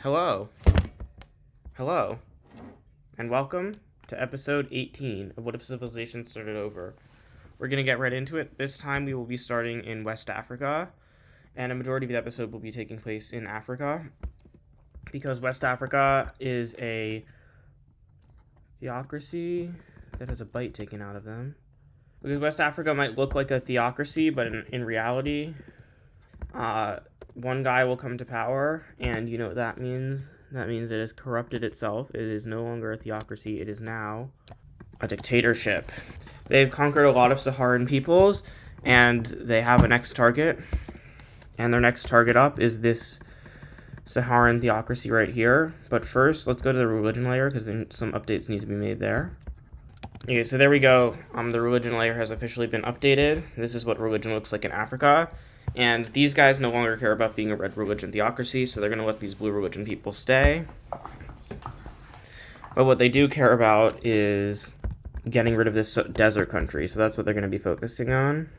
Hello. Hello. And welcome to episode 18 of What If Civilization Started Over. We're going to get right into it. This time we will be starting in West Africa, and a majority of the episode will be taking place in Africa, because West Africa is a theocracy that has a bite taken out of them. Because West Africa might look like a theocracy, but in reality, one guy will come to power, and you know what that means? That means it has corrupted itself. It is no longer a theocracy. It is now a dictatorship. They've conquered a lot of Saharan peoples, and they have a next target. And their next target up is this Saharan theocracy right here. But first, let's go to the religion layer, because some updates need to be made there. Okay, so there we go. The religion layer has officially been updated. This is what religion looks like in Africa. And these guys no longer care about being a red religion theocracy, so they're going to let these blue religion people stay. But what they do care about is getting rid of this desert country, so that's what they're going to be focusing on.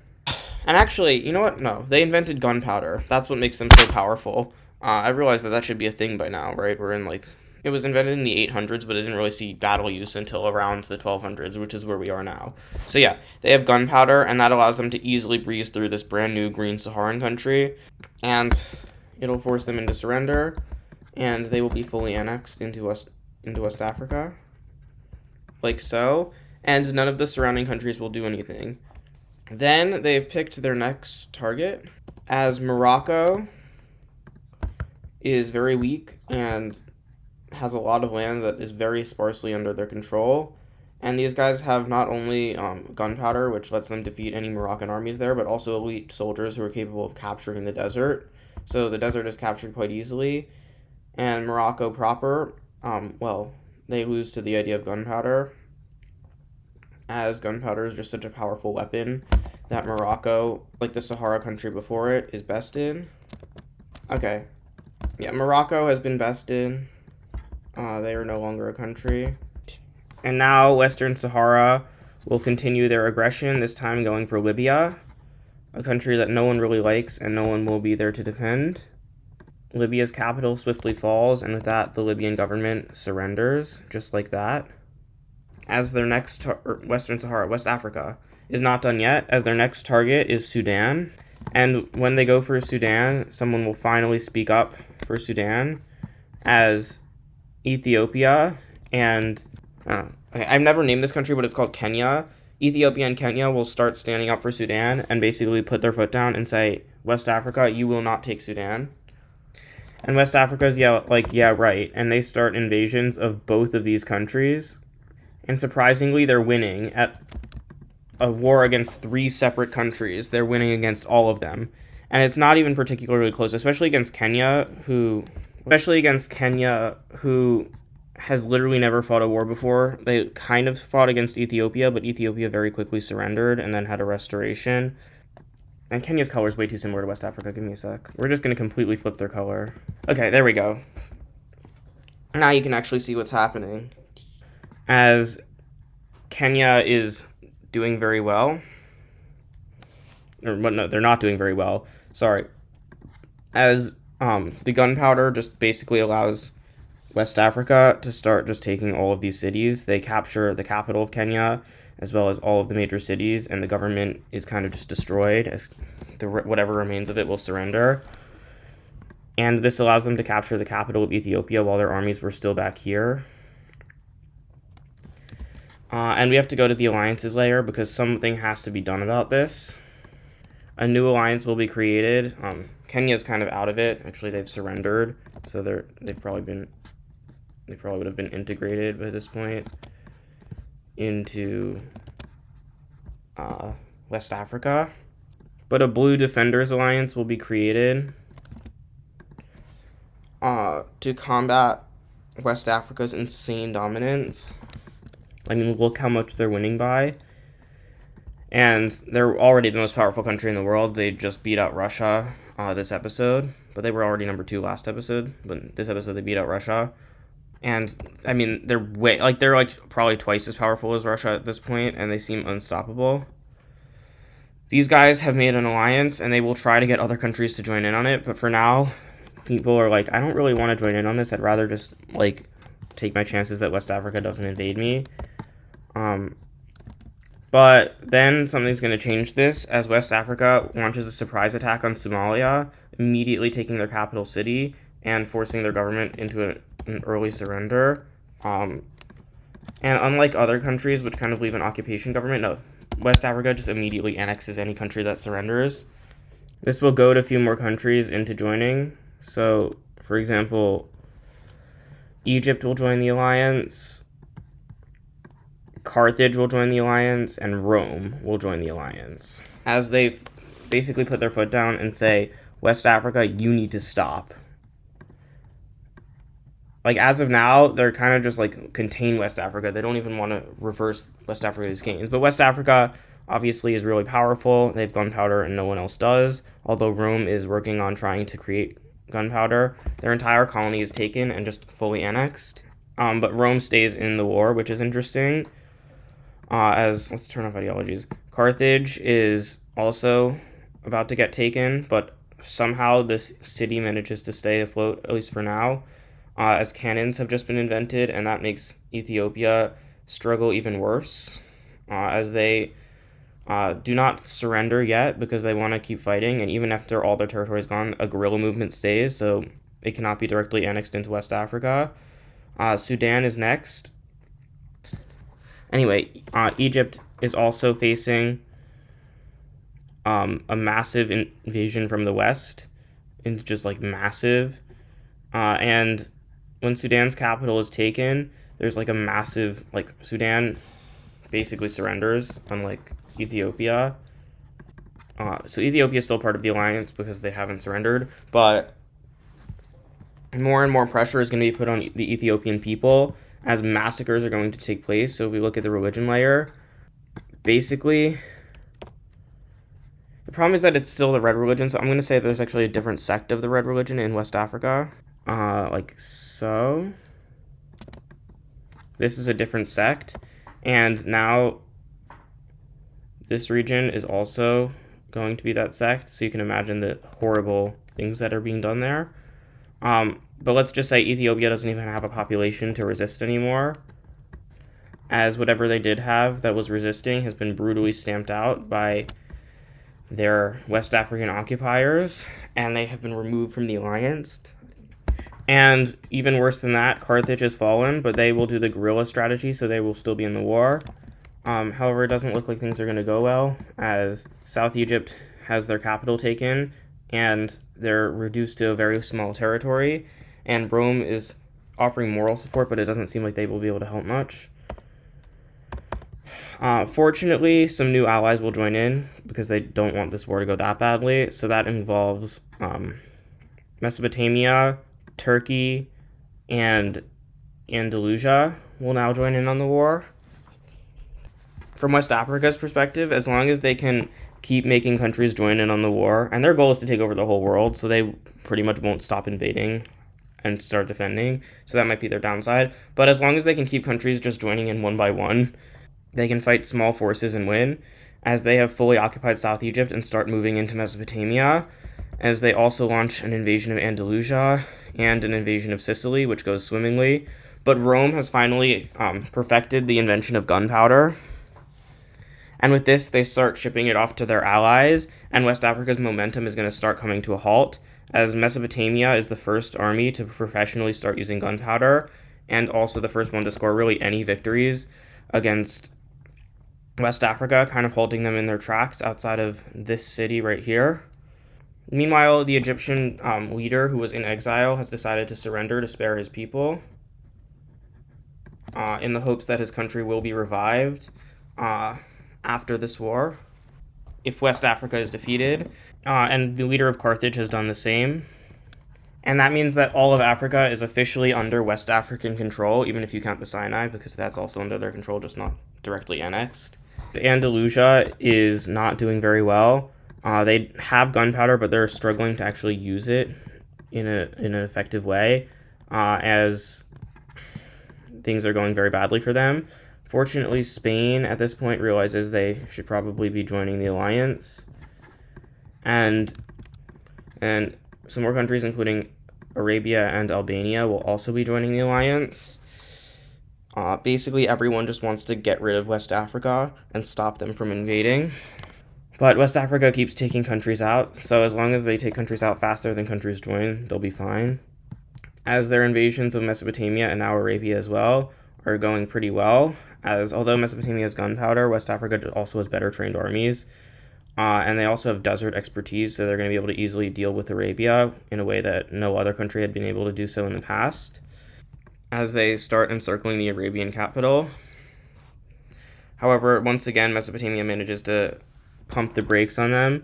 And actually, you know what? No, they invented gunpowder. That's what makes them so powerful. I realize that should be a thing by now, right? It was invented in the 800s, but it didn't really see battle use until around the 1200s, which is where we are now. So yeah, they have gunpowder, and that allows them to easily breeze through this brand new green Saharan country, and it'll force them into surrender, and they will be fully annexed into West Africa, like so, and none of the surrounding countries will do anything. Then they've picked their next target, as Morocco is very weak and has a lot of land that is very sparsely under their control, and these guys have not only gunpowder, which lets them defeat any Moroccan armies there, but also elite soldiers who are capable of capturing the desert. So the desert is captured quite easily, and Morocco proper, they lose to the idea of gunpowder, as gunpowder is just such a powerful weapon that Morocco, like the Sahara country before it, is best in. Okay, yeah, Morocco has been best in. They are no longer a country. And now Western Sahara will continue their aggression, this time going for Libya, a country that no one really likes and no one will be there to defend. Libya's capital swiftly falls, and with that, the Libyan government surrenders, just like that. As their next West Africa is not done yet, as their next target is Sudan. And when they go for Sudan, someone will finally speak up for Sudan, as Ethiopia and I've never named this country, but it's called Kenya. Ethiopia and Kenya will start standing up for Sudan and basically put their foot down and say, West Africa, you will not take Sudan. And West Africa's yeah, right. And they start invasions of both of these countries. And surprisingly, they're winning at a war against 3 separate countries. They're winning against all of them. And it's not even particularly close, especially against Kenya, who has literally never fought a war before. They kind of fought against Ethiopia, but Ethiopia very quickly surrendered and then had a restoration. And Kenya's color is way too similar to West Africa. Give me a sec. We're just going to completely flip their color. Okay, there we go. Now you can actually see what's happening. As Kenya is doing very well. No, they're not doing very well. Sorry. As the gunpowder just basically allows West Africa to start just taking all of these cities. They capture the capital of Kenya, as well as all of the major cities, and the government is kind of just destroyed, as whatever remains of it will surrender. And this allows them to capture the capital of Ethiopia while their armies were still back here. And we have to go to the alliances layer, because something has to be done about this. A new alliance will be created. Kenya's kind of out of it. Actually, they've surrendered, so they probably would have been integrated by this point into West Africa. But a Blue Defenders Alliance will be created to combat West Africa's insane dominance. I mean, look how much they're winning by. And they're already the most powerful country in the world. They just beat out Russia this episode. But they were already number 2 last episode. But this episode they beat out Russia. And, I mean, they're probably twice as powerful as Russia at this point. And they seem unstoppable. These guys have made an alliance. And they will try to get other countries to join in on it. But for now, people are like, I don't really want to join in on this. I'd rather just, like, take my chances that West Africa doesn't invade me. But then something's going to change this as West Africa launches a surprise attack on Somalia, immediately taking their capital city and forcing their government into an early surrender. And unlike other countries, which kind of leave an occupation government, no, West Africa just immediately annexes any country that surrenders. This will goad a few more countries into joining. So, for example, Egypt will join the alliance, Carthage will join the alliance, and Rome will join the alliance. As they basically put their foot down and say, West Africa, you need to stop. Like, as of now, they're kind of just, like, contain West Africa. They don't even want to reverse West Africa's gains. But West Africa, obviously, is really powerful. They have gunpowder and no one else does. Although Rome is working on trying to create gunpowder. Their entire colony is taken and just fully annexed. But Rome stays in the war, which is interesting. Let's turn off ideologies. Carthage is also about to get taken, but somehow this city manages to stay afloat, at least for now, as cannons have just been invented, and that makes Ethiopia struggle even worse, as they do not surrender yet because they want to keep fighting, and even after all their territory is gone, a guerrilla movement stays, so it cannot be directly annexed into West Africa. Sudan is next. Anyway, Egypt is also facing a massive invasion from the west, and just like massive. And when Sudan's capital is taken, there's like a massive, like, Sudan basically surrenders, unlike Ethiopia. So Ethiopia is still part of the alliance because they haven't surrendered, but more and more pressure is going to be put on the Ethiopian people as massacres are going to take place. So if we look at the religion layer, basically, the problem is that it's still the red religion. So I'm going to say there's actually a different sect of the red religion in West Africa. Like so. This is a different sect. And now this region is also going to be that sect. So you can imagine the horrible things that are being done there. But let's just say Ethiopia doesn't even have a population to resist anymore, as whatever they did have that was resisting has been brutally stamped out by their West African occupiers, and they have been removed from the alliance. And even worse than that, Carthage has fallen, but they will do the guerrilla strategy, so they will still be in the war. However, it doesn't look like things are going to go well, as South Egypt has their capital taken, and they're reduced to a very small territory, and Rome is offering moral support, but it doesn't seem like they will be able to help much. Fortunately, some new allies will join in, because they don't want this war to go that badly, so that involves Mesopotamia, Turkey, and Andalusia will now join in on the war. From West Africa's perspective, as long as they can keep making countries join in on the war, and their goal is to take over the whole world, so they pretty much won't stop invading and start defending, so that might be their downside. But as long as they can keep countries just joining in one by one, they can fight small forces and win, as they have fully occupied South Egypt and start moving into Mesopotamia, as they also launch an invasion of Andalusia and an invasion of Sicily, which goes swimmingly. But Rome has finally perfected the invention of gunpowder, and with this, they start shipping it off to their allies, and West Africa's momentum is going to start coming to a halt, as Mesopotamia is the first army to professionally start using gunpowder, and also the first one to score really any victories against West Africa, kind of halting them in their tracks outside of this city right here. Meanwhile, the Egyptian leader who was in exile has decided to surrender to spare his people, in the hopes that his country will be revived after this war, if West Africa is defeated, and the leader of Carthage has done the same. And that means that all of Africa is officially under West African control, even if you count the Sinai, because that's also under their control, just not directly annexed. Andalusia is not doing very well. They have gunpowder, but they're struggling to actually use it in an effective way, as things are going very badly for them. Fortunately, Spain at this point realizes they should probably be joining the alliance, and some more countries, including Arabia and Albania will also be joining the alliance. Basically, everyone just wants to get rid of West Africa and stop them from invading. But West Africa keeps taking countries out, so as long as they take countries out faster than countries join, they'll be fine. As their invasions of Mesopotamia and now Arabia as well are going pretty well, as although Mesopotamia has gunpowder, West Africa also has better trained armies. And they also have desert expertise, so they're going to be able to easily deal with Arabia in a way that no other country had been able to do so in the past. As they start encircling the Arabian capital. However, once again, Mesopotamia manages to pump the brakes on them,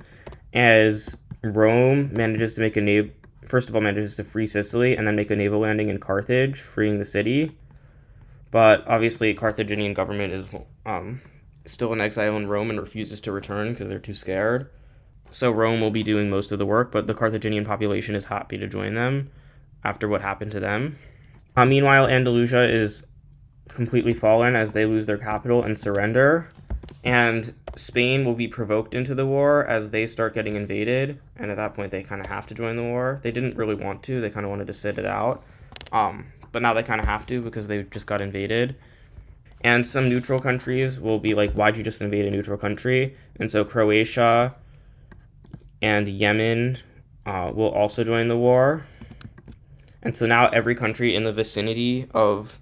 as Rome manages to make manages to free Sicily and then make a naval landing in Carthage, freeing the city. But obviously, Carthaginian government is still in exile in Rome and refuses to return because they're too scared. So Rome will be doing most of the work, but the Carthaginian population is happy to join them after what happened to them. Meanwhile, Andalusia is completely fallen as they lose their capital and surrender. And Spain will be provoked into the war as they start getting invaded. And at that point, they kind of have to join the war. They didn't really want to. They kind of wanted to sit it out. But now they kind of have to because they just got invaded. And some neutral countries will be like, why'd you just invade a neutral country? And so Croatia and Yemen will also join the war. And so now every country in the vicinity of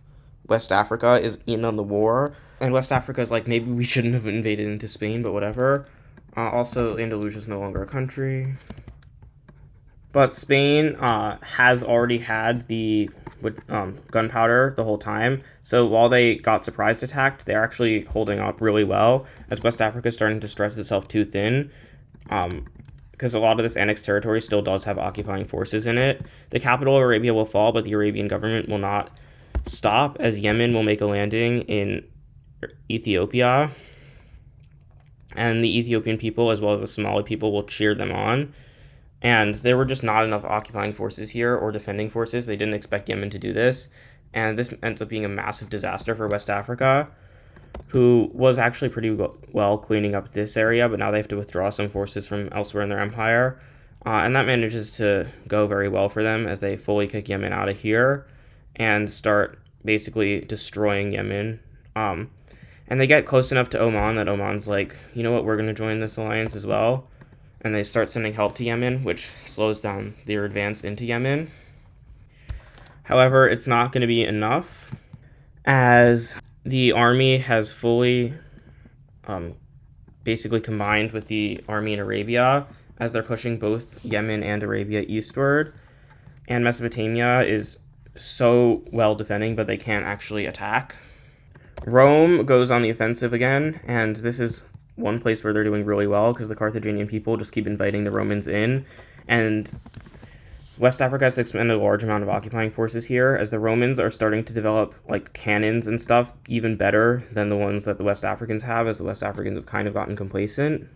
West Africa is in on the war. And West Africa is like, maybe we shouldn't have invaded into Spain, but whatever. Also, Andalusia is no longer a country. But Spain has already had the gunpowder the whole time. So while they got surprise attacked, they're actually holding up really well as West Africa is starting to stretch itself too thin. Because a lot of this annexed territory still does have occupying forces in it. The capital of Arabia will fall, but the Arabian government will not stop, as Yemen will make a landing in Ethiopia. And the Ethiopian people, as well as the Somali people, will cheer them on. And there were just not enough occupying forces here or defending forces. They didn't expect Yemen to do this. And this ends up being a massive disaster for West Africa, who was actually pretty well cleaning up this area, but now they have to withdraw some forces from elsewhere in their empire. And that manages to go very well for them as they fully kick Yemen out of here and start basically destroying Yemen. And they get close enough to Oman that Oman's like, you know what, we're going to join this alliance as well. And they start sending help to Yemen, which slows down their advance into Yemen. However, it's not going to be enough, as the army has fully basically combined with the army in Arabia, as they're pushing both Yemen and Arabia eastward. And Mesopotamia is so well defending, but they can't actually attack. Rome goes on the offensive again, and this is one place where they're doing really well because the Carthaginian people just keep inviting the Romans in, and West Africa has expended a large amount of occupying forces here, as the Romans are starting to develop like cannons and stuff even better than the ones that the West Africans have, as the West Africans have kind of gotten complacent,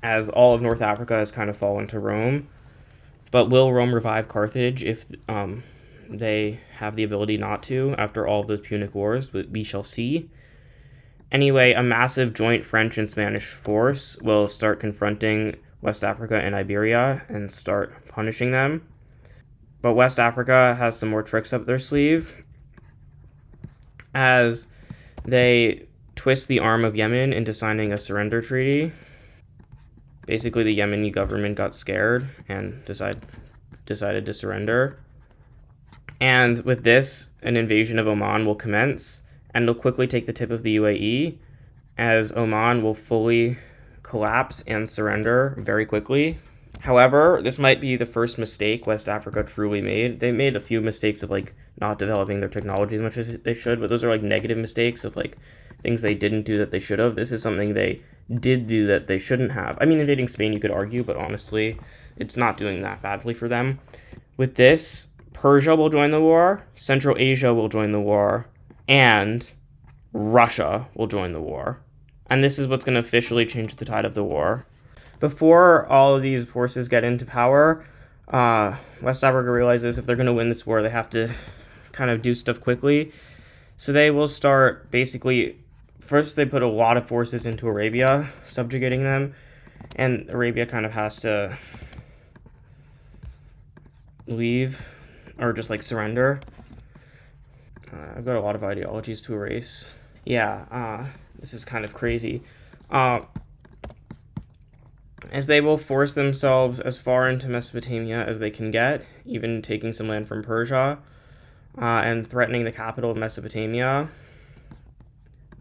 as all of North Africa has kind of fallen to Rome. But will Rome revive Carthage if they have the ability not to after all of those Punic Wars? We shall see. Anyway, a massive joint French and Spanish force will start confronting West Africa and Iberia and start punishing them. But West Africa has some more tricks up their sleeve, as they twist the arm of Yemen into signing a surrender treaty. Basically, the Yemeni government got scared and decided to surrender. And with this, an invasion of Oman will commence, and it'll quickly take the tip of the UAE, as Oman will fully collapse and surrender very quickly. However, this might be the first mistake West Africa truly made. They made a few mistakes of like not developing their technology as much as they should, but those are like negative mistakes of like things they didn't do that they should have. This is something they did do that they shouldn't have. I mean, invading Spain you could argue, but honestly, it's not doing that badly for them. With this, Persia will join the war, Central Asia will join the war, and Russia will join the war. And this is what's going to officially change the tide of the war. Before all of these forces get into power, West Africa realizes if they're going to win this war, they have to kind of do stuff quickly. So they will start basically, first they put a lot of forces into Arabia, subjugating them, and Arabia kind of has to leave or just like surrender. I've got a lot of ideologies to erase. Yeah, this is kind of crazy. As they will force themselves as far into Mesopotamia as they can get, even taking some land from Persia, and threatening the capital of Mesopotamia.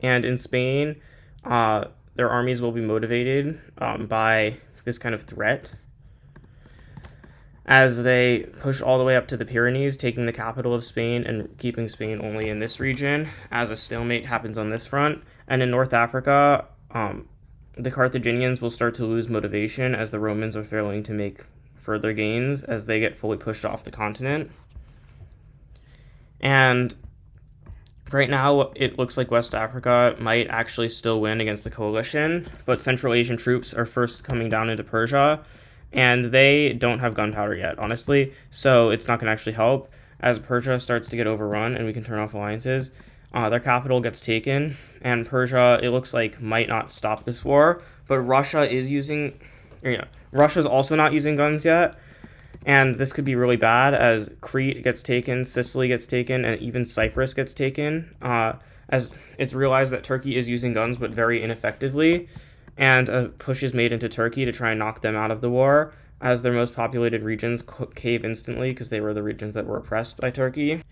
And in Spain, their armies will be motivated by this kind of threat as they push all the way up to the Pyrenees, taking the capital of Spain and keeping Spain only in this region, as a stalemate happens on this front. And in North Africa, the Carthaginians will start to lose motivation as the Romans are failing to make further gains as they get fully pushed off the continent. And right now, it looks like West Africa might actually still win against the coalition, but Central Asian troops are first coming down into Persia, and they don't have gunpowder yet, honestly, so it's not going to actually help. As Persia starts to get overrun and we can turn off alliances, their capital gets taken, and Persia, it looks like, might not stop this war, but Russia is using, Russia's also not using guns yet, and this could be really bad as Crete gets taken, Sicily gets taken, and even Cyprus gets taken, as it's realized that Turkey is using guns but very ineffectively, and a push is made into Turkey to try and knock them out of the war, as their most populated regions cave instantly because they were the regions that were oppressed by Turkey.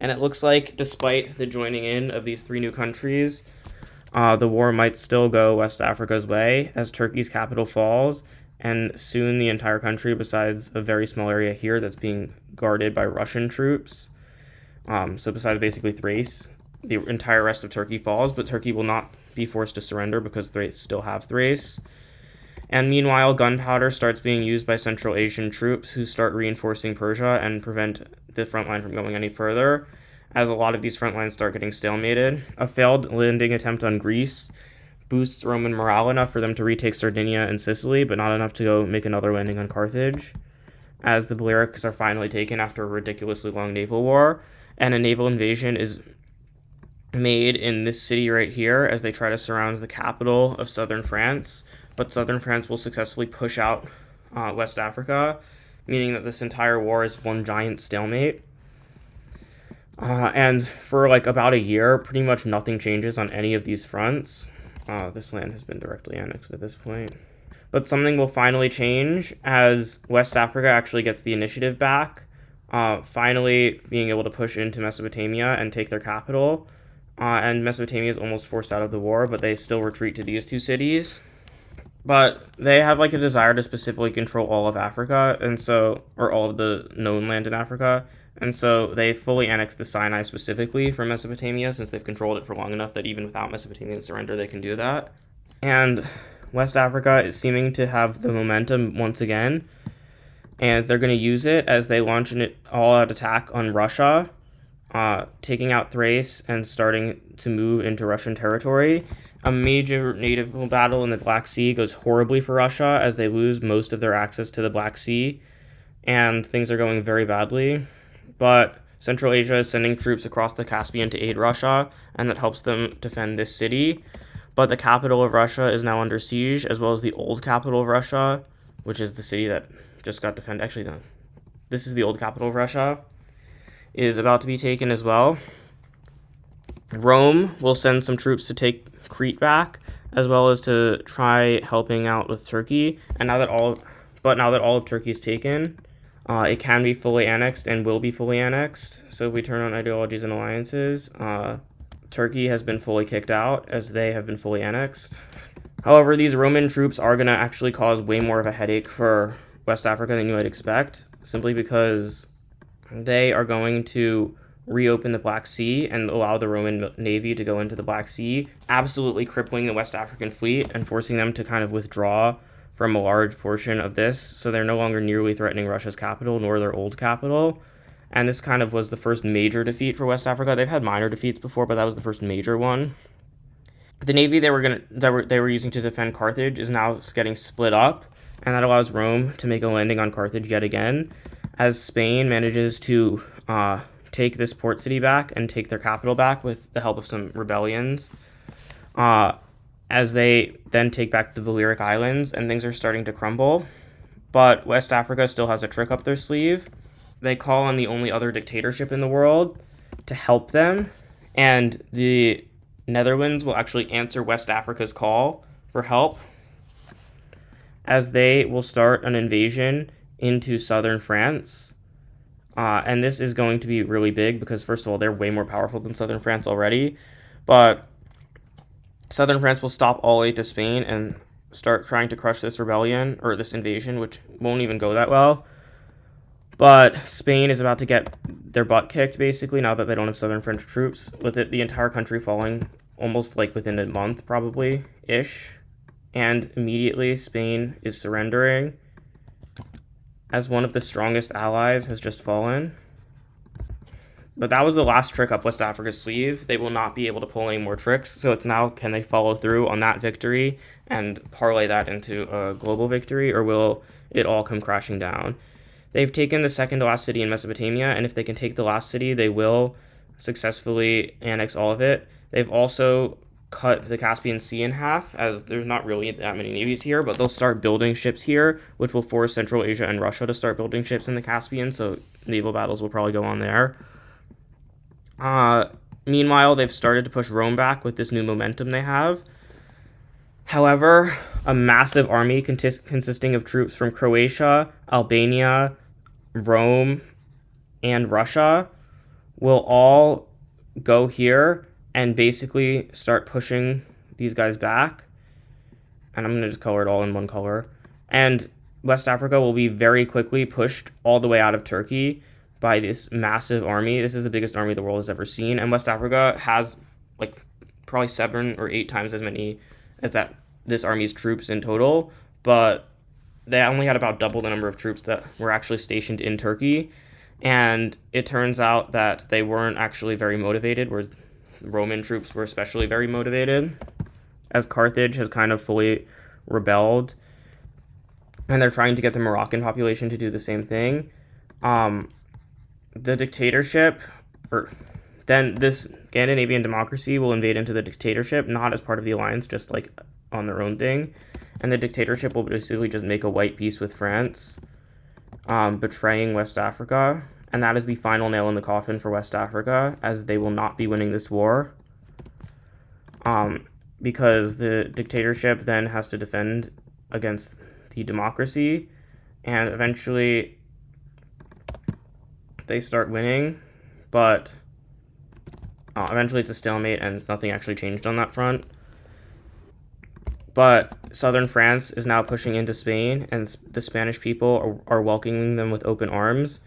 And it looks like, despite the joining in of these 3 new countries, the war might still go West Africa's way as Turkey's capital falls, and soon the entire country, besides a very small area here that's being guarded by Russian troops, so besides basically Thrace, the entire rest of Turkey falls, but Turkey will not be forced to surrender because Thrace still have Thrace. And meanwhile, gunpowder starts being used by Central Asian troops who start reinforcing Persia and prevent the front line from going any further, as a lot of these front lines start getting stalemated. A failed landing attempt on Greece boosts Roman morale enough for them to retake Sardinia and Sicily, but not enough to go make another landing on Carthage, as the Balearics are finally taken after a ridiculously long naval war, and a naval invasion is made in this city right here as they try to surround the capital of southern France, but southern France will successfully push out West Africa, meaning that this entire war is one giant stalemate. And for like about a year, pretty much nothing changes on any of these fronts. This land has been directly annexed at this point. But something will finally change as West Africa actually gets the initiative back, finally being able to push into Mesopotamia and take their capital. And Mesopotamia is almost forced out of the war, but they still retreat to these 2 cities. But they have like a desire to specifically control all of Africa, and so, or all of the known land in Africa, and so they fully annexed the Sinai specifically from Mesopotamia, since they've controlled it for long enough that even without Mesopotamian surrender, they can do that. And West Africa is seeming to have the momentum once again, and they're going to use it as they launch an all-out attack on Russia, taking out Thrace and starting to move into Russian territory. A major naval battle in the Black Sea goes horribly for Russia as they lose most of their access to the Black Sea, and things are going very badly. But Central Asia is sending troops across the Caspian to aid Russia, and that helps them defend this city. But the capital of Russia is now under siege, as well as the old capital of Russia, which is the city that just got defended. Actually, no, this is the old capital of Russia, is about to be taken as well. Rome will send some troops to take Crete back, as well as to try helping out with Turkey. And now that all of Turkey is taken, it can be fully annexed and will be fully annexed. So if we turn on ideologies and alliances, Turkey has been fully kicked out as they have been fully annexed. However, these Roman troops are going to actually cause way more of a headache for West Africa than you might expect, simply because they are going to reopen the Black Sea and allow the Roman Navy to go into the Black Sea, absolutely crippling the West African fleet and forcing them to kind of withdraw from a large portion of this, so they're no longer nearly threatening Russia's capital nor their old capital. And this kind of was the first major defeat for West Africa. They've had minor defeats before, but that was the first major one. The navy they were using to defend Carthage is now getting split up, and that allows Rome to make a landing on Carthage yet again, as Spain manages to take this port city back and take their capital back with the help of some rebellions, as they then take back the Balearic Islands, and things are starting to crumble. But West Africa still has a trick up their sleeve, they call on the only other dictatorship in the world to help them, and the Netherlands will actually answer West Africa's call for help, as they will start an invasion into southern France. And this is going to be really big because, first of all, they're way more powerful than southern France already. But southern France will stop all aid to Spain and start trying to crush this rebellion, or this invasion, which won't even go that well. But Spain is about to get their butt kicked, basically, now that they don't have southern French troops, with the entire country falling almost like within a month, probably-ish. And immediately, Spain is surrendering, as one of the strongest allies has just fallen. But that was the last trick up West Africa's sleeve. They will not be able to pull any more tricks, so it's now, can they follow through on that victory and parlay that into a global victory, or will it all come crashing down? They've taken the second to last city in Mesopotamia, and if they can take the last city, they will successfully annex all of it. They've also cut the Caspian Sea in half, as there's not really that many navies here, but they'll start building ships here, which will force Central Asia and Russia to start building ships in the Caspian, so naval battles will probably go on there. Meanwhile, they've started to push Rome back with this new momentum they have. However, a massive army consisting of troops from Croatia, Albania, Rome, and Russia will all go here and basically start pushing these guys back. And I'm going to just color it all in one color. And West Africa will be very quickly pushed all the way out of Turkey by this massive army. This is the biggest army the world has ever seen. And West Africa has like probably 7 or 8 times as many as this army's troops in total. But they only had about double the number of troops that were actually stationed in Turkey. And it turns out that they weren't actually very motivated, whereas Roman troops were especially very motivated, as Carthage has kind of fully rebelled, and they're trying to get the Moroccan population to do the same thing. The dictatorship, or then this Scandinavian democracy will invade into the dictatorship, not as part of the alliance, just like on their own thing, and the dictatorship will basically just make a white peace with France, betraying West Africa. And that is the final nail in the coffin for West Africa, as they will not be winning this war. Because the dictatorship then has to defend against the democracy, and eventually they start winning, but eventually it's a stalemate and nothing actually changed on that front. But southern France is now pushing into Spain, and the Spanish people are welcoming them with open arms,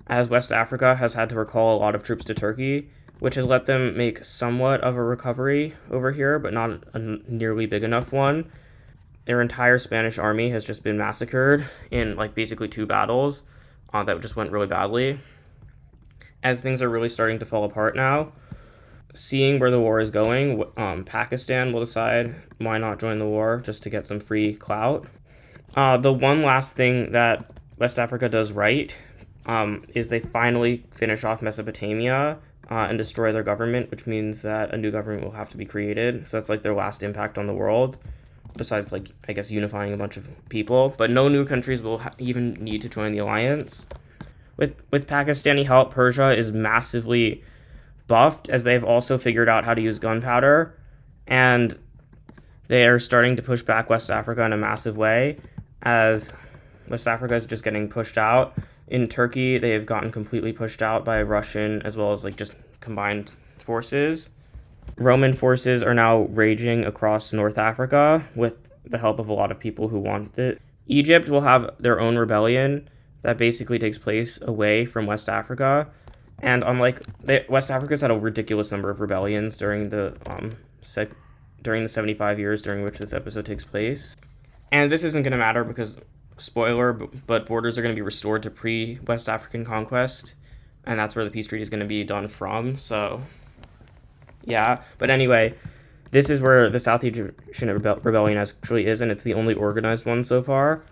as West Africa has had to recall a lot of troops to Turkey, which has let them make somewhat of a recovery over here, but not a nearly big enough one. Their entire Spanish army has just been massacred in like basically 2 battles that just went really badly. As things are really starting to fall apart now, seeing where the war is going, Pakistan will decide why not join the war just to get some free clout. The one last thing that West Africa does right is they finally finish off Mesopotamia and destroy their government, which means that a new government will have to be created. So that's like their last impact on the world, besides like, I guess, unifying a bunch of people. But no new countries will even need to join the alliance. With Pakistani help, Persia is massively buffed, as they've also figured out how to use gunpowder, and they are starting to push back West Africa in a massive way, as West Africa is just getting pushed out. In Turkey, they have gotten completely pushed out by Russian as well as like just combined forces. Roman forces are now raging across North Africa with the help of a lot of people who want it. Egypt will have their own rebellion that basically takes place away from West Africa. And unlike West Africa's had a ridiculous number of rebellions during the 75 years during which this episode takes place. And this isn't going to matter because, spoiler, but borders are going to be restored to pre-West African conquest, and that's where the peace treaty is going to be done from. So, yeah. But anyway, this is where the South Egyptian rebellion actually is, and it's the only organized one so far.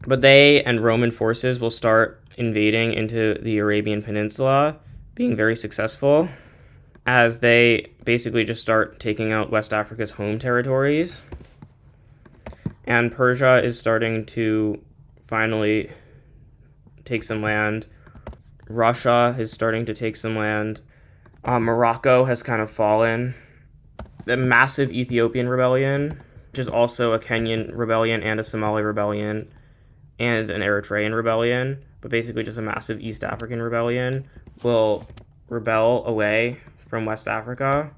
But they and Roman forces will start invading into the Arabian Peninsula, being very successful, as they basically just start taking out West Africa's home territories. And Persia is starting to finally take some land. Russia is starting to take some land. Morocco has kind of fallen. The massive Ethiopian rebellion, which is also a Kenyan rebellion and a Somali rebellion and an Eritrean rebellion, but basically just a massive East African rebellion, will rebel away from West Africa.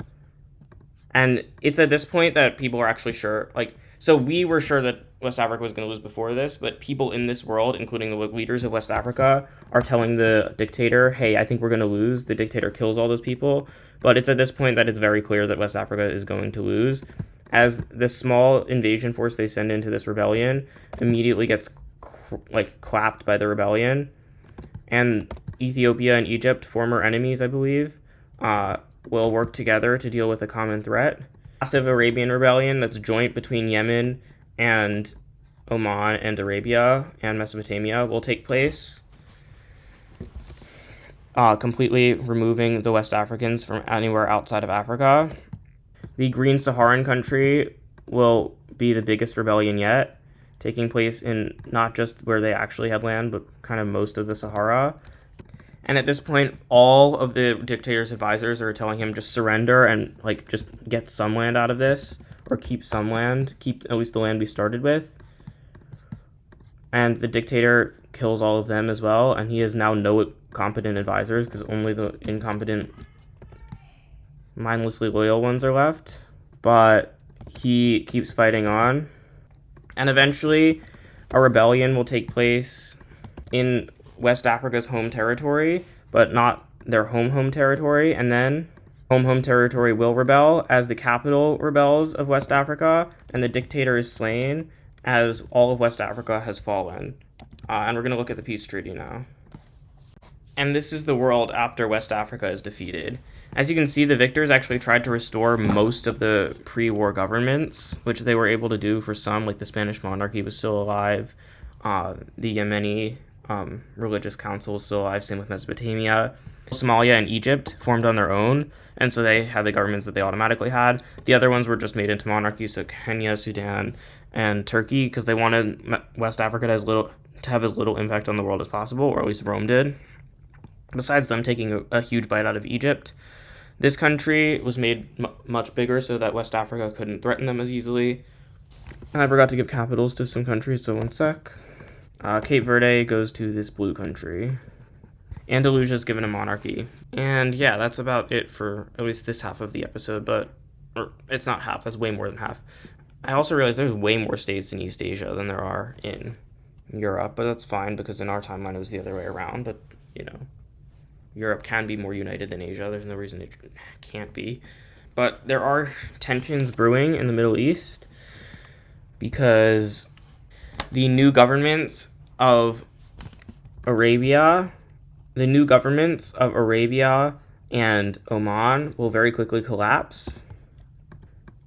And it's at this point that people are actually sure, like, so we were sure that West Africa was going to lose before this, but people in this world, including the leaders of West Africa, are telling the dictator, hey, I think we're going to lose. The dictator kills all those people. But it's at this point that it's very clear that West Africa is going to lose, as the small invasion force they send into this rebellion immediately gets clapped by the rebellion. And Ethiopia and Egypt, former enemies, I believe, will work together to deal with a common threat. Massive Arabian rebellion that's joint between Yemen and Oman and Arabia and Mesopotamia will take place, completely removing the West Africans from anywhere outside of Africa. The Green Saharan country will be the biggest rebellion yet, taking place in not just where they actually had land, but kind of most of the Sahara. And at this point, all of the dictator's advisors are telling him just surrender and just get some land out of this, or keep some land, keep at least the land we started with. And the dictator kills all of them as well, and he has now no competent advisors because only the incompetent, mindlessly loyal ones are left. But he keeps fighting on, and eventually a rebellion will take place in West Africa's home territory, but not their home territory, and then home territory will rebel as the capital rebels of West Africa, and the dictator is slain as all of West Africa has fallen. And we're going to look at the peace treaty now. And this is the world after West Africa is defeated. As you can see, the victors actually tried to restore most of the pre-war governments, which they were able to do for some, like the Spanish monarchy was still alive, the Yemeni religious council was still alive, same with Mesopotamia. Somalia and Egypt formed on their own, and so they had the governments that they automatically had. The other ones were just made into monarchies, so Kenya, Sudan, and Turkey, because they wanted West Africa to have as little impact on the world as possible, or at least Rome did. Besides them taking a huge bite out of Egypt, this country was made much bigger so that West Africa couldn't threaten them as easily. And I forgot to give capitals to some countries, so one sec. Cape Verde goes to this blue country. Andalusia is given a monarchy. And yeah, that's about it for at least this half of the episode, or it's not half, that's way more than half. I also realized there's way more states in East Asia than there are in Europe, but that's fine because in our timeline it was the other way around, but Europe can be more united than Asia. There's no reason it can't be. But there are tensions brewing in the Middle East because the new governments of Arabia and Oman will very quickly collapse,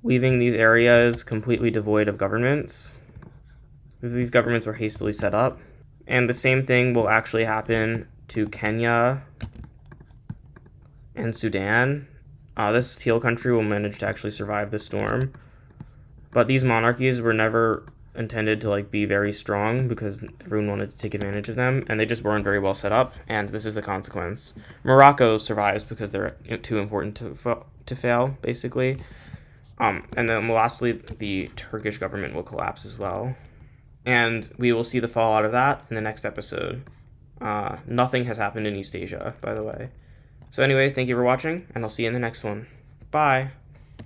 leaving these areas completely devoid of governments, because these governments were hastily set up. And the same thing will actually happen to Kenya and Sudan. This teal country will manage to actually survive the storm. But these monarchies were never intended to be very strong because everyone wanted to take advantage of them, and they just weren't very well set up, and this is the consequence. Morocco survives because they're too important to fail, basically. And then lastly, the Turkish government will collapse as well. And we will see the fallout of that in the next episode. Nothing has happened in East Asia, by the way. So anyway, thank you for watching, and I'll see you in the next one. Bye!